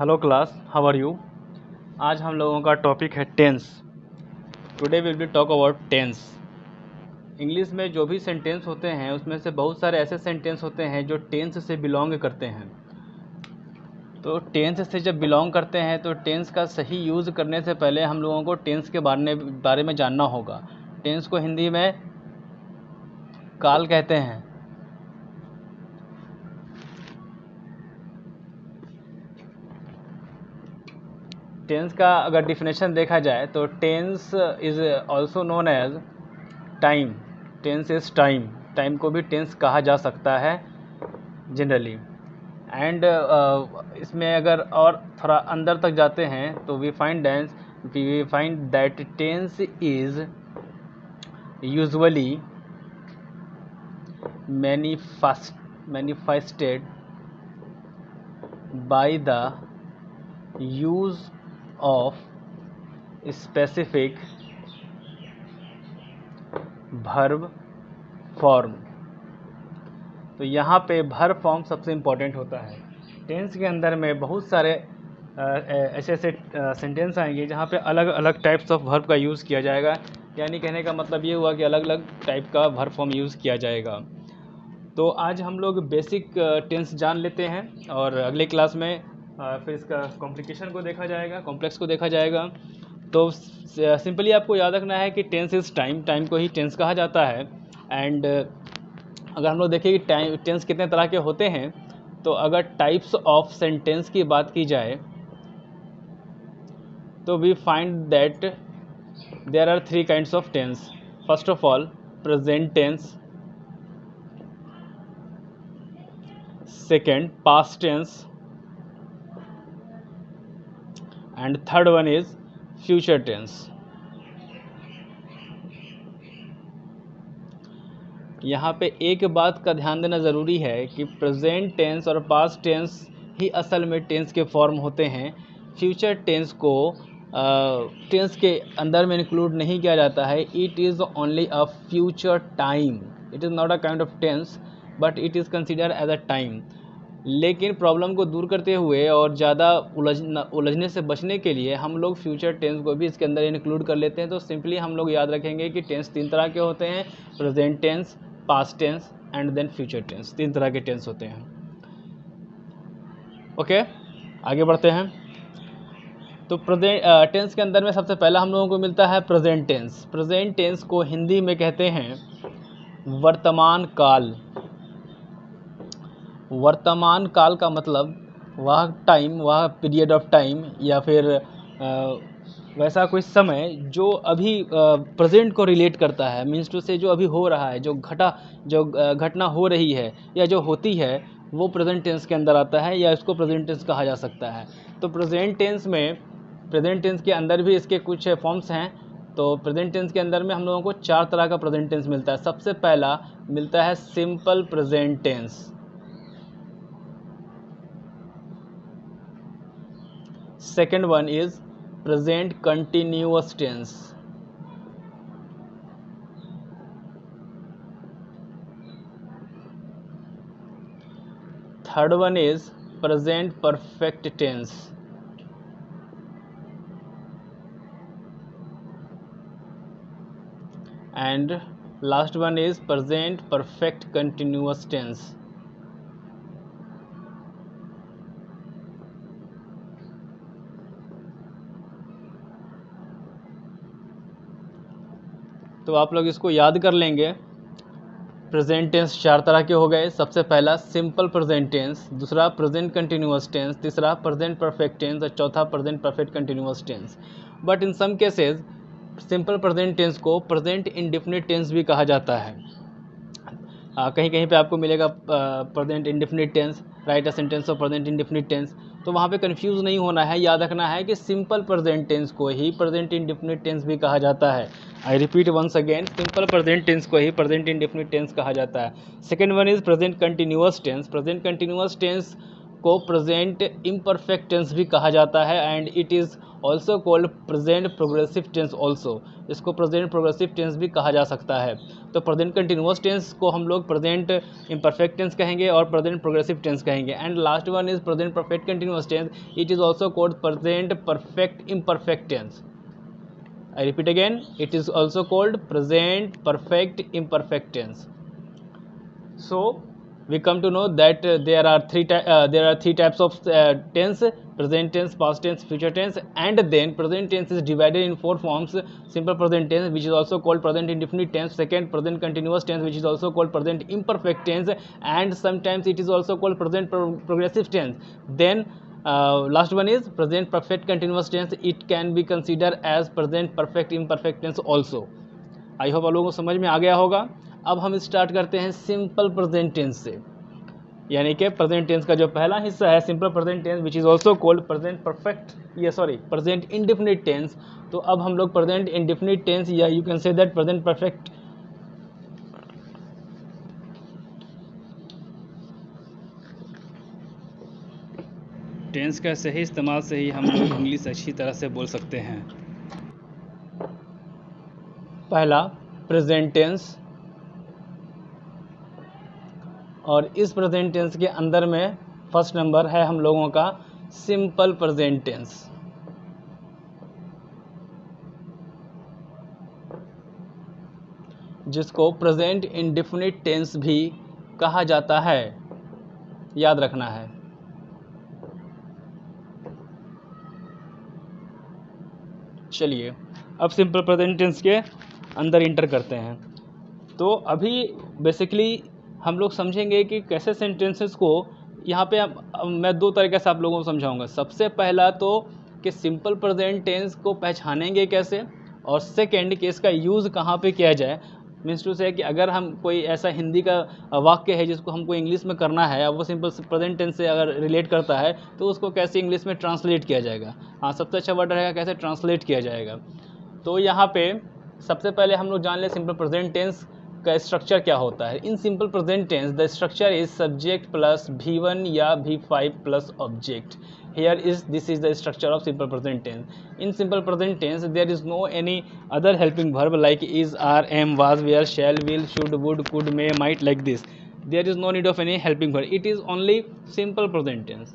Hello class, how are you. आज हम लोगों का टॉपिक है tense. Today will be talk about tense. English में जो भी सेंटेंस होते हैं उसमें से बहुत सारे ऐसे सेंटेंस होते हैं जो टेंस से बिलोंग करते हैं। तो टेंस से जब बिलोंग करते हैं तो टेंस का सही यूज़ करने से पहले हम लोगों को टेंस के बारे में जानना होगा। टेंस को हिंदी में काल कहते हैं। टेंस का अगर डिफिनेशन देखा जाए तो tense is also known as time. Tense is time. Time को भी टेंस कहा जा सकता है जनरली। एंड इसमें अगर और थोड़ा अंदर तक जाते हैं तो we find that tense is usually manifested by the use of specific verb form। तो यहाँ पे verb form सबसे इम्पोर्टेंट होता है। टेंस के अंदर में बहुत सारे ऐसे सेंटेंस आएंगे जहाँ पे अलग अलग टाइप्स ऑफ वर्ब का यूज़ किया जाएगा। यानी कहने का मतलब ये हुआ कि अलग अलग टाइप का वर्ब फॉर्म यूज़ किया जाएगा। तो आज हम लोग बेसिक टेंस जान लेते हैं और अगले क्लास में फिर इसका कॉम्प्लिकेशन को देखा जाएगा, कॉम्प्लेक्स को देखा जाएगा। तो सिंपली आपको याद रखना है कि टेंस इज़ टाइम। टाइम को ही टेंस कहा जाता है। एंड अगर हम लोग देखें कि टेंस कितने तरह के होते हैं, तो अगर टाइप्स ऑफ सेंटेंस की बात की जाए तो we find that there are 3 kinds of tense. First of all present tense, second past tense, and third one is future tense। यहाँ पे एक बात का ध्यान देना ज़रूरी है कि प्रेजेंट टेंस और पास्ट टेंस ही असल में टेंस के फॉर्म होते हैं। फ्यूचर टेंस को टेंस के अंदर में इंक्लूड नहीं किया जाता है। It is only a future time. It is not a kind of tense but it is considered as a time. लेकिन प्रॉब्लम को दूर करते हुए और ज़्यादा उलझने से बचने के लिए हम लोग फ्यूचर टेंस को भी इसके अंदर इंक्लूड कर लेते हैं। तो सिंपली हम लोग याद रखेंगे कि टेंस 3 तरह के होते हैं, present tense, past tense and then future tense. 3 तरह के टेंस होते हैं। ओके, आगे बढ़ते हैं। तो प्रेजेंट टेंस के अंदर में सबसे पहला हम लोगों को मिलता है प्रेजेंट टेंस। प्रेजेंट टेंस को हिंदी में कहते हैं वर्तमान काल। वर्तमान काल का मतलब वह टाइम, वह पीरियड ऑफ टाइम या फिर वैसा कोई समय जो अभी प्रेजेंट को रिलेट करता है। मीन्स टू से जो अभी हो रहा है, जो घटना हो रही है या जो होती है, वो प्रेजेंट टेंस के अंदर आता है या इसको प्रेजेंट टेंस कहा जा सकता है। तो प्रेजेंट टेंस के अंदर भी इसके कुछ फॉर्म्स हैं। तो प्रेजेंट टेंस के अंदर में हम लोगों को 4 तरह का प्रेजेंट टेंस मिलता है। सबसे पहला मिलता है simple present tense. Second one is present continuous tense। Third one is present perfect tense। And last one is present perfect continuous tense। तो आप लोग इसको याद कर लेंगे। प्रेजेंट टेंस 4 तरह के हो गए। सबसे पहला सिंपल प्रेजेंट टेंस, दूसरा प्रेजेंट कंटिन्यूअस टेंस, तीसरा प्रेजेंट परफेक्ट टेंस और चौथा present perfect continuous tense. But in some cases simple present tense को प्रेजेंट इंडेफिनिट टेंस भी कहा जाता है। कहीं कहीं पे आपको मिलेगा present indefinite tense, right a sentence of present indefinite tense. तो वहाँ पे कंफ्यूज नहीं होना है, याद रखना है कि सिंपल प्रेजेंट टेंस को ही प्रेजेंट इंडेफिनिट टेंस भी कहा जाता है। I repeat once again, simple present tense को ही प्रेजेंट इंडेफिनिट टेंस कहा जाता है। Second one is present continuous tense. Present continuous tense को प्रेजेंट इम्परफेक्ट टेंस भी कहा जाता है, and it is also called present progressive tense also. इसको प्रेजेंट प्रोग्रेसिव टेंस भी कहा जा सकता है। तो प्रेजेंट कंटिन्यूअस टेंस को हम लोग प्रेजेंट इम्परफेक्ट टेंस कहेंगे और प्रेजेंट प्रोग्रेसिव टेंस कहेंगे। And last one is present perfect continuous tense, it is also called present perfect imperfect tense. I repeat again, it is also called present perfect imperfect tense. So we come to know that there are three types of tense: present tense, past tense, future tense. And then present tense is divided in 4 forms: simple present tense, which is also called present indefinite tense; second, present continuous tense, which is also called present imperfect tense; and sometimes it is also called present progressive tense. Then last one is present perfect continuous tense. It can be considered as present perfect imperfect tense also. I hope आप लोगों को समझ में आ गया होगा। अब हम start करते हैं सिंपल प्रेजेंट टेंस से, यानी कि प्रेजेंट टेंस का जो पहला हिस्सा है simple present tense, which is also called present indefinite tense. तो अब हम लोग प्रेजेंट इंडेफिनिट टेंस, या you can say that present perfect tense का सही इस्तेमाल से ही हम लोग इंग्लिश अच्छी तरह से बोल सकते हैं। पहला प्रेजेंट टेंस, और इस प्रेजेंट टेंस के अंदर में फर्स्ट नंबर है हम लोगों का सिंपल प्रेजेंट टेंस। जिसको प्रेजेंट इंडेफिनिट टेंस भी कहा जाता है, याद रखना है। चलिए अब सिंपल प्रेजेंट टेंस के अंदर इंटर करते हैं। तो अभी बेसिकली हम लोग समझेंगे कि कैसे सेंटेंसेस को यहाँ पे मैं 2 तरीके से आप लोगों को समझाऊंगा। सबसे पहला तो कि सिंपल प्रेजेंट टेंस को पहचानेंगे कैसे, और सेकंड कि इसका यूज़ कहाँ पे किया जाए। मीन्स टू से कि अगर हम कोई ऐसा हिंदी का वाक्य है जिसको हमको इंग्लिश में करना है, अब वो सिंपल प्रेजेंट टेंस से अगर रिलेट करता है तो उसको कैसे इंग्लिश में ट्रांसलेट किया जाएगा। हाँ, सबसे अच्छा वर्ड रहेगा कैसे ट्रांसलेट किया जाएगा। तो यहाँ पे सबसे पहले हम लोग जान लें सिंपल प्रेजेंट टेंस का स्ट्रक्चर क्या होता है। In simple present tense the structure is subject plus V1 या V5 plus object. this is the structure of simple present tense. In simple present tense there is no any other helping verb like is, are, am, was, were, shall, will, should, would, could, may, might, like this. There is no need of any helping verb. It is only simple present tense.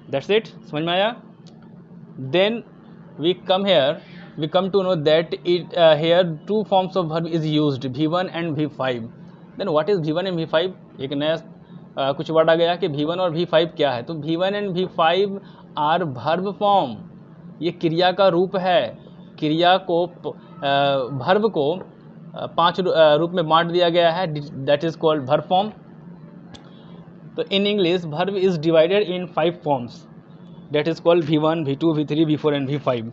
That's it. समझ में आया? Then we come to know that here 2 forms of verb is used, V1 and V5. Then what is V1 and V5? एक नया कुछ word आ गया कि V1 और V5 क्या है। तो V1 and V5 are verb form, ये क्रिया का रूप है। क्रिया को वर्ब को 5 रूप में बांट दिया गया है, that is called verb form. तो in English verb is divided in 5 forms, that is called V1, V2, V3, V4 and V5।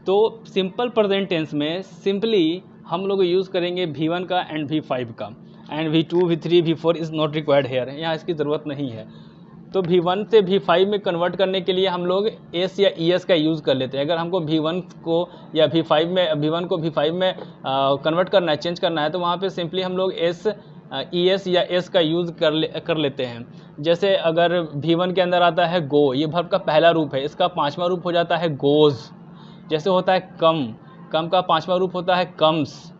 तो सिंपल प्रेजेंट टेंस में सिंपली हम लोग यूज़ करेंगे V1 का एंड V5 का, and V2, V3, V4 is not required here, यहाँ इसकी ज़रूरत नहीं है। तो V1 से V5 में कन्वर्ट करने के लिए हम लोग एस या ES का यूज़ कर लेते हैं। अगर हमको V1 को या V1 को V5 में कन्वर्ट करना है, चेंज करना है, तो वहाँ पे सिंपली हम लोग ES या S का यूज़ कर लेते हैं। जैसे अगर V1 के अंदर आता है गो, ये वर्ब का पहला रूप है, इसका 5वां रूप हो जाता है गोज़। जैसे होता है कम का 5वां रूप होता है कम्स।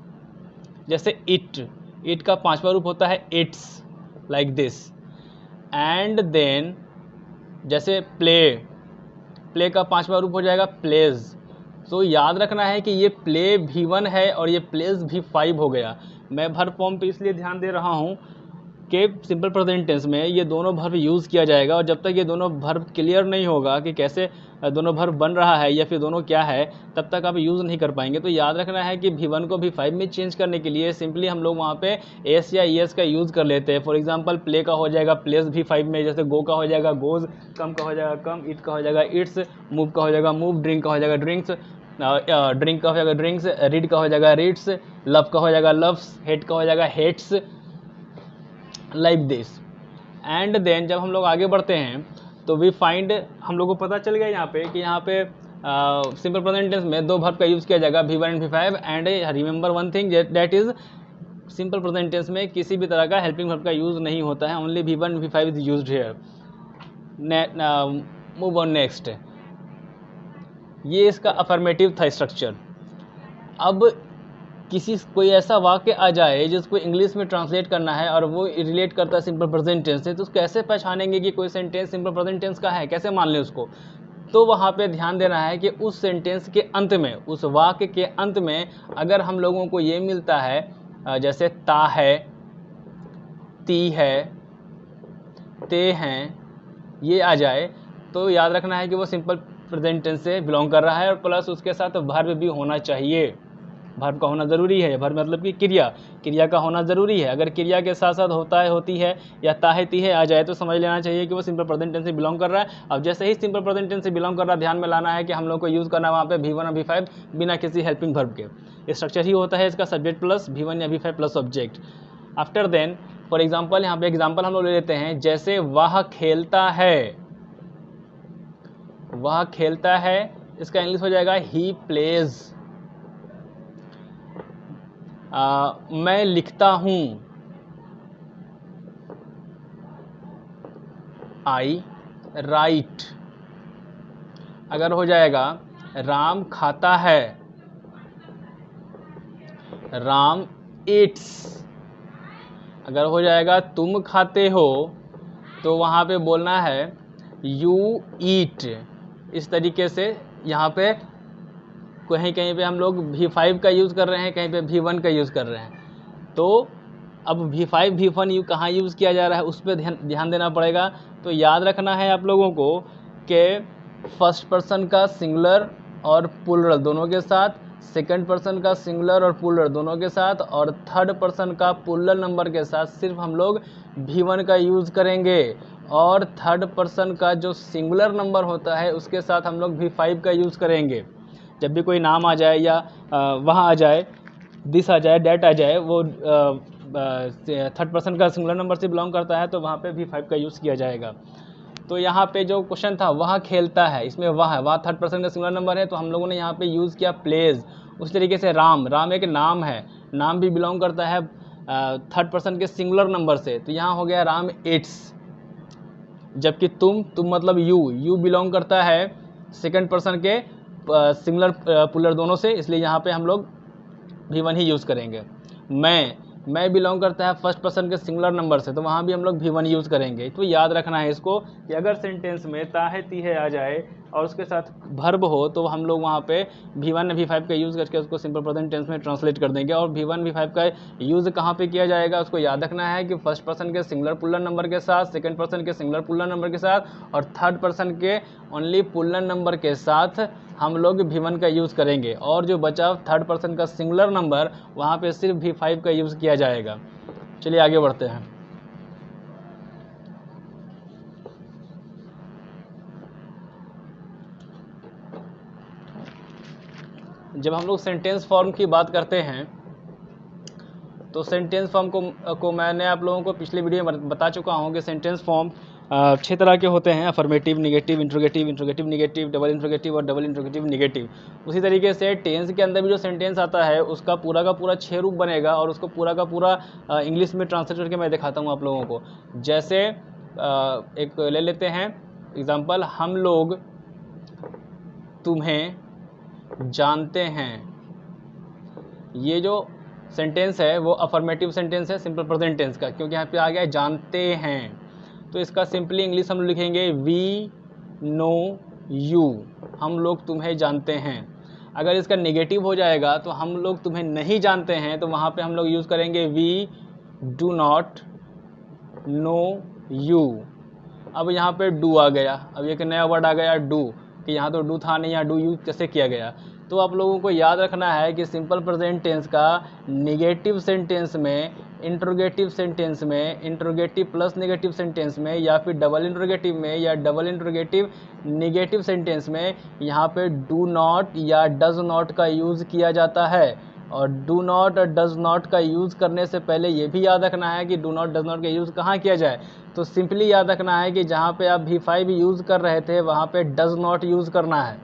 जैसे इट का 5वां रूप होता है eats, like this. And then जैसे प्ले का 5वां रूप हो जाएगा प्लेज। तो याद रखना है कि ये प्ले V1 है और ये प्लेज V5 हो गया। मैं वर्ब फॉर्म पे इसलिए ध्यान दे रहा हूँ कि सिंपल प्रेजेंट टेंस में ये दोनों वर्ब यूज़ किया जाएगा, और जब तक ये दोनों वर्ब क्लियर नहीं होगा कि कैसे दोनों वर्ब बन रहा है या फिर दोनों क्या है, तब तक आप यूज़ नहीं कर पाएंगे। तो याद रखना है कि V1 को V5 में चेंज करने के लिए सिंपली हम लोग वहाँ पे एस या ES का यूज़ कर लेते हैं। फॉर एग्जांपल प्ले का हो जाएगा प्लेस V5 में, जैसे गो का हो जाएगा गोज़, कम का हो जाएगा कम, इट का हो जाएगा इट्स, मूव का हो जाएगा मूव, ड्रिंक का हो जाएगा ड्रिंक्स, ड्रिंक का हो जाएगा ड्रिंक्स, रीड का हो जाएगा रीड्स, लव का हो जाएगा लव्स, हेट का हो जाएगा hates, like this. And then जब हम लोग आगे बढ़ते हैं तो वी फाइंड, हम लोग को पता चल गया यहाँ पे कि यहाँ पे सिंपल प्रेजेंट टेंस में 2 वर्ब का यूज़ किया जाएगा, V1 and V5। And remember one thing, that is simple present tense में किसी भी तरह का हेल्पिंग वर्ब का यूज़ नहीं होता है, only V1 V5 is used here. Move on next. ये इसका अफर्मेटिव था स्ट्रक्चर। अब कोई ऐसा वाक्य आ जाए जिसको इंग्लिश में ट्रांसलेट करना है और वो रिलेट करता है सिंपल प्रेजेंट टेंस से, तो कैसे पहचानेंगे कि कोई सेंटेंस सिंपल प्रेजेंट टेंस का है, कैसे मान लें उसको? तो वहाँ पे ध्यान देना है कि उस सेंटेंस के अंत में, उस वाक्य के अंत में अगर हम लोगों को ये मिलता है जैसे ता है, ती है, ते हैं, ये आ जाए, तो याद रखना है कि वो सिंपल प्रेजेंट टेंस से बिलोंग कर रहा है और प्लस उसके साथ वर्ब भी होना चाहिए। वर्ब का होना ज़रूरी है। वर्ब मतलब कि क्रिया का होना ज़रूरी है। अगर क्रिया के साथ साथ होता है, होती है या ताहे तीहे आ जाए तो समझ लेना चाहिए कि वो सिंपल प्रेजेंट टेंस से बिलोंग कर रहा है। अब जैसे ही सिंपल प्रेजेंट टेंस से बिलोंग कर रहा है, ध्यान में लाना है कि हम लोग को यूज़ करना है वहाँ पे V1 और V5 बिना किसी हेल्पिंग वर्ब के। स्ट्रक्चर ही होता है इसका सब्जेक्ट प्लस V1 या V5 plus object. After then for example, यहाँ पे एग्जाम्पल हम लोग ले लेते हैं, जैसे वह खेलता है, वह खेलता है, इसका इंग्लिश हो जाएगा ही प्लेज। मैं लिखता हूँ, आई राइट। अगर हो जाएगा राम खाता है, राम ईट्स। अगर हो जाएगा तुम खाते हो, तो वहाँ पे बोलना है यू ईट। इस तरीके से यहाँ पे कहीं कहीं पे हम लोग V5 का यूज़ कर रहे हैं, कहीं पे V1 का यूज़ कर रहे हैं। तो अब V5 V1 कहाँ यूज़ किया जा रहा है उस पर ध्यान देना पड़ेगा। तो याद रखना है आप लोगों को कि फर्स्ट पर्सन का सिंगुलर और प्लूरल दोनों के साथ, सेकंड पर्सन का सिंगुलर और प्लूरल दोनों के साथ, और थर्ड पर्सन का प्लूरल नंबर के साथ सिर्फ हम लोग V1 का यूज़ करेंगे, और थर्ड पर्सन का जो सिंगुलर नंबर होता है उसके साथ हम लोग V5 का यूज़ करेंगे। जब भी कोई नाम आ जाए या वहाँ आ जाए, दिस आ जाए, डैट आ जाए, वो थर्ड पर्सन का सिंगुलर नंबर से बिलोंग करता है, तो वहाँ पे V5 का यूज़ किया जाएगा। तो यहाँ पे जो क्वेश्चन था वह खेलता है, इसमें वह थर्ड पर्सन का सिंगुलर नंबर है, तो हम लोगों ने यहाँ पे यूज़ किया प्लेज। उस तरीके से राम एक नाम है, नाम भी बिलोंग करता है थर्ड पर्सन के सिंगुलर नंबर से, तो यहाँ हो गया राम इट्स। जबकि तुम मतलब यू बिलोंग करता है सेकंड पर्सन के सिंगुलर प्लूरल दोनों से, इसलिए यहाँ पे हम लोग V1 ही यूज़ करेंगे। मैं बिलोंग करता है फर्स्ट पर्सन के सिंगुलर नंबर से, तो वहाँ भी हम लोग V1 यूज़ करेंगे। तो याद रखना है इसको कि अगर सेंटेंस में ताहे तीहे आ जाए और उसके साथ वर्ब हो, तो हम लोग वहाँ पे V1 V5 का यूज़ करके उसको सिंपल प्रेजेंट टेंस में ट्रांसलेट कर देंगे। और V1 V5 का यूज़ कहाँ पे किया जाएगा उसको याद रखना है कि फर्स्ट पर्सन के सिंगुलर प्लूरल नंबर के साथ, सेकंड पर्सन के सिंगुलर प्लूरल नंबर के साथ, और थर्ड पर्सन के ओनली प्लूरल नंबर के साथ हम लोग V1 का यूज़ करेंगे। और जो बचा थर्ड पर्सन का सिंगुलर नंबर, वहाँ पे सिर्फ V5 का यूज़ किया जाएगा। चलिए आगे बढ़ते हैं। जब हम लोग सेंटेंस फॉर्म की बात करते हैं, तो सेंटेंस फॉर्म को मैंने आप लोगों को पिछले वीडियो में बता चुका हूँ कि सेंटेंस फॉर्म 6 तरह के होते हैं, affirmative, negative, interrogative negative, double interrogative और डबल इंट्रोगेटिव निगेटिव। उसी तरीके से टेंस के अंदर भी जो सेंटेंस आता है उसका पूरा का पूरा 6 रूप बनेगा, और उसको पूरा का पूरा इंग्लिश में ट्रांसलेट करके मैं दिखाता हूँ आप लोगों को। जैसे एक ले लेते हैं एग्जाम्पल, हम लोग तुम्हें जानते हैं। ये जो सेंटेंस है वो अफर्मेटिव सेंटेंस है सिंपल प्रेजेंट टेंस का, क्योंकि यहाँ पे आ गया जानते हैं। तो इसका सिंपली इंग्लिश हम लिखेंगे वी नो यू, हम लोग तुम्हें जानते हैं। अगर इसका नेगेटिव हो जाएगा तो हम लोग तुम्हें नहीं जानते हैं, तो वहाँ पे हम लोग यूज़ करेंगे we do not know you. अब यहाँ पे डू आ गया, अब एक नया वर्ड आ गया डू, कि यहाँ तो डू था नहीं, यहाँ डू यूज कैसे किया गया। तो आप लोगों को याद रखना है कि सिंपल प्रेजेंट टेंस का निगेटिव सेंटेंस में, इंट्रोगेटिव सेंटेंस में, इंट्रोगेटिव प्लस नेगेटिव सेंटेंस में, या फिर डबल इंट्रोगेटिव में, या डबल इंट्रोगेटिव निगेटिव सेंटेंस में यहाँ पे डू नॉट या डज नॉट का यूज़ किया जाता है। और डू नॉट और डज नॉट का यूज़ करने से पहले ये भी याद रखना है कि डू नॉट डज नॉट का यूज़ कहाँ किया जाए। तो सिंपली याद रखना है कि जहाँ पे आप V5 यूज़ कर रहे थे वहाँ पे डज नॉट यूज़ करना है।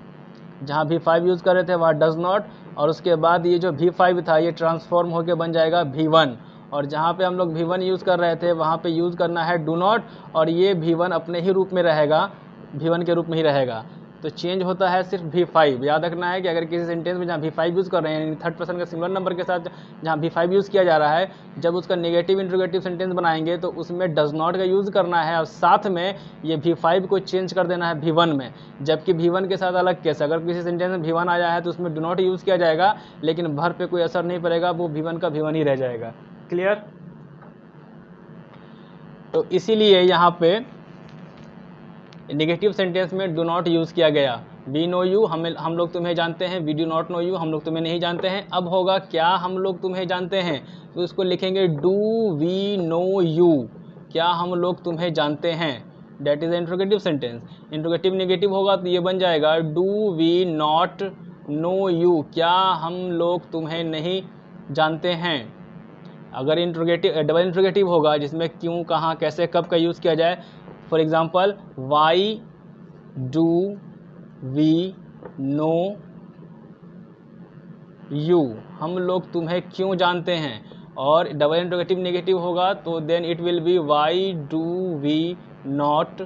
जहाँ V5 यूज़ कर रहे थे वहाँ डज नॉट, और उसके बाद ये जो V5 था ये ट्रांसफॉर्म होकर बन जाएगा V1, और जहाँ पे हम लोग V1 यूज़ कर रहे थे वहाँ पे यूज़ करना है डू नॉट, और ये V1 अपने ही रूप में रहेगा, V1 के रूप में ही रहेगा। तो चेंज होता है सिर्फ V5। याद रखना है कि अगर किसी सेंटेंस में जहाँ V5 यूज़ कर रहे हैं, यानी थर्ड पर्सन का सिंगुलर नंबर के साथ जहाँ V5 यूज़ किया जा रहा है, जब उसका नेगेटिव इंट्रोगेटिव सेंटेंस बनाएंगे तो उसमें डज नॉट का यूज़ करना है और साथ में ये V5 को चेंज कर देना है V1 में। जबकि V1 के साथ अलग केस, अगर किसी सेंटेंस में V1 आया है तो उसमें डू नॉट यूज़ किया जाएगा, लेकिन भर पे कोई असर नहीं पड़ेगा, वो V1 का V1 ही रह जाएगा। क्लियर? तो इसीलिए यहाँ पे नेगेटिव सेंटेंस में डू नॉट यूज़ किया गया। वी नो यू, हम लोग तुम्हें जानते हैं। We do not know you, हम लोग तुम्हें नहीं जानते हैं। अब होगा क्या हम लोग तुम्हें जानते हैं, तो इसको लिखेंगे डू वी नो यू, क्या हम लोग तुम्हें जानते हैं। That is interrogative sentence. Interrogative negative होगा तो ये बन जाएगा do we not know you, क्या हम लोग तुम्हें नहीं जानते हैं। अगर इंट्रोगेटिव डबल इंट्रोगेटिव होगा जिसमें क्यों, कहाँ, कैसे, कब का यूज़ किया जाए, for example why do we know you, हम लोग तुम्हें क्यों जानते हैं। और डबल इंट्रोगेटिव नेगेटिव होगा तो then it will be why do we not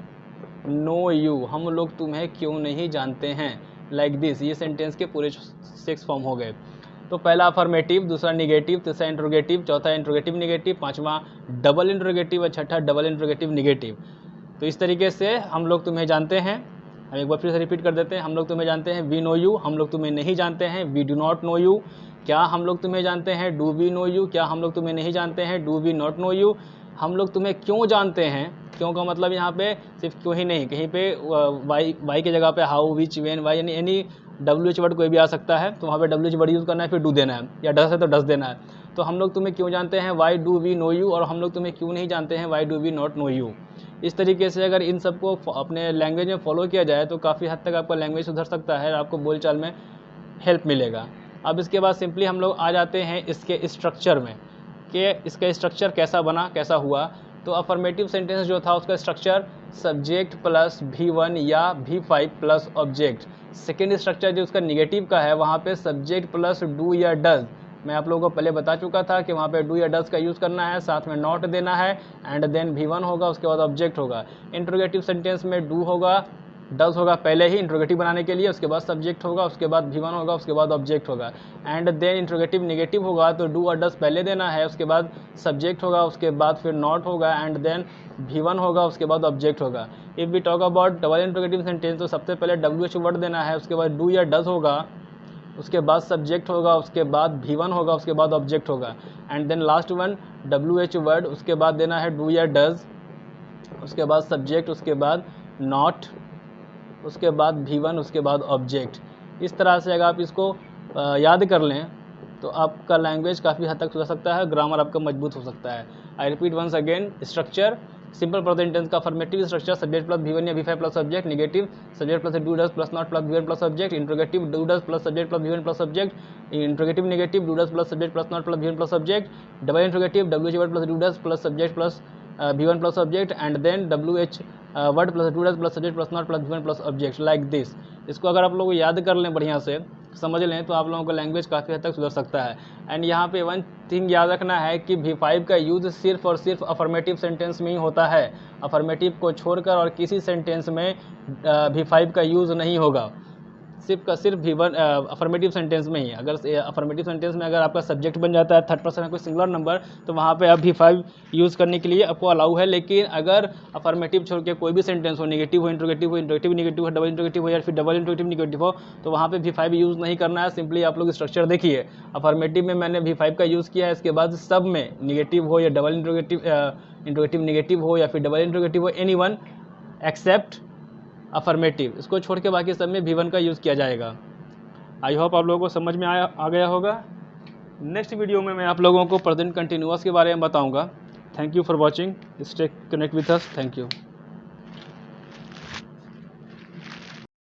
know you, हम लोग तुम्हें क्यों नहीं जानते हैं। लाइक दिस, ये सेंटेंस के पूरे 6 फॉर्म हो गए। तो पहला अफर्मेटिव, दूसरा निगेटिव, तीसरा इंट्रोगेटिव, चौथा इंट्रोगेटिव निगेटिव, पांचवा डबल इंट्रोगेटिव और छठा डबल इंट्रोगेटिव निगेटिव। तो इस तरीके से हम लोग तुम्हें जानते हैं। हम एक बार फिर से रिपीट कर देते हैं। हम लोग तुम्हें जानते हैं, वी नो यू, हम लोग तुम्हें नहीं जानते हैं, we do not know you, क्या हम लोग तुम्हें जानते हैं, डू वी नो यू, क्या हम लोग तुम्हें नहीं जानते हैं, do we not know you, हम लोग तुम्हें क्यों जानते हैं। क्यों का मतलब यहाँ पे सिर्फ क्यों ही नहीं, कहीं पे वाई की जगह पे हाउ, विच, वेन, वाई, यानी एनी WH वर्ड कोई भी आ सकता है, तो वहाँ पे WH वर्ड यूज़ करना है, फिर डू देना है, या डस है तो डस देना है। तो हम लोग तुम्हें क्यों जानते हैं, why do we know you, और हम लोग तुम्हें क्यों नहीं जानते हैं, why do we not know you. इस तरीके से अगर इन सबको अपने लैंग्वेज में फॉलो किया जाए तो काफ़ी हद तक आपका लैंग्वेज सुधर सकता है, आपको बोलचाल में हेल्प मिलेगा। अब इसके बाद सिंपली हम लोग आ जाते हैं इसके स्ट्रक्चर में, कि इसका स्ट्रक्चर कैसा बना, कैसा हुआ। तो अफर्मेटिव सेंटेंस जो था उसका स्ट्रक्चर सब्जेक्ट प्लस V1 या V5 plus object. Second structure जो उसका निगेटिव का है, वहाँ पे सब्जेक्ट प्लस डू या डज। मैं आप लोगों को पहले बता चुका था कि वहाँ पे डू या डज का यूज़ करना है, साथ में नॉट देना है, एंड देन V1 होगा, उसके बाद ऑब्जेक्ट होगा। इंट्रोगेटिव सेंटेंस में डू होगा, डज होगा पहले ही इंट्रोगेटिव बनाने के लिए, उसके बाद सब्जेक्ट होगा, उसके बाद V1 होगा, उसके बाद ऑब्जेक्ट होगा। एंड देन इंट्रोगेटिव नेगेटिव होगा तो डू और डज पहले देना है, उसके बाद सब्जेक्ट होगा, उसके बाद फिर नॉट होगा, एंड देन V1 होगा, उसके बाद ऑब्जेक्ट होगा। If we talk about double interrogative sentence तो सबसे पहले WH वर्ड देना है, उसके बाद डू या डज होगा, उसके बाद सब्जेक्ट होगा, उसके बाद V1 होगा, उसके बाद ऑब्जेक्ट होगा। And then last one WH word, उसके बाद देना है डू या डज, उसके बाद सब्जेक्ट, उसके बाद नॉट, उसके बाद V1, उसके बाद ऑब्जेक्ट। इस तरह से अगर आप इसको याद कर लें तो आपका लैंग्वेज काफ़ी हद तक सुधर सकता है, ग्रामर आपका मजबूत हो सकता है। I repeat once again, structure simple present tense का formative structure subject plus V1 या V5 plus subject, negative subject plus do does plus not plus V1 plus subject, interrogative do does plus subject plus V1 plus subject, interrogative negative do does plus subject plus not plus V1 plus subject, double interrogative WH word plus do does plus subject plus V1 plus subject, and then WH word plus do does plus subject plus not plus V1 plus object, like this. इसको अगर आप लोग याद कर लें, बढ़िया से समझ लें, तो आप लोगों का लैंग्वेज काफ़ी हद तक सुधर सकता है। एंड यहाँ पे वन थिंग याद रखना है कि V5 का यूज़ सिर्फ और सिर्फ अफर्मेटिव सेंटेंस में ही होता है। अफर्मेटिव को छोड़कर और किसी सेंटेंस में V5 का यूज़ नहीं होगा, सिर्फ का सिर्फ V1 अफर्मेटिव सेंटेंस में ही। अगर अफर्मेटिव सेंटेंस में अगर आपका सब्जेक्ट बन जाता है थर्ड पर्सन का कोई सिंगुलर नंबर, तो वहाँ पे आप V5 यूज़ करने के लिए आपको अलाउ है। लेकिन अगर अफर्मेटिव छोड़ के कोई भी सेंटेंस हो, नेगेटिव हो, इंट्रोगेटिव हो, इंट्रोगेटिव नेगेटिव हो, डबल इंट्रोगेटिव हो, या फिर डबल इंट्रोगेटिव नेगेटिव हो, तो वहाँ पे V5 यूज़ नहीं करना है। सिंपली आप लोग स्ट्रक्चर देखिए, अफर्मेटिव में मैंने V5 का यूज़ किया है, इसके बाद सब में नेगेटिव हो या डबल इंट्रोगेटिव नेगेटिव हो या फिर डबल इंट्रोगेटिव हो, एनीवन एक्सेप्ट अफर्मेटिव, इसको छोड़ के बाकी सब में V1 का यूज़ किया जाएगा। आई होप आप लोगों को समझ में आ गया होगा। नेक्स्ट वीडियो में मैं आप लोगों को प्रेजेंट कंटिन्यूअस के बारे में बताऊंगा। Thank you for watching, stay connect with us, thank you.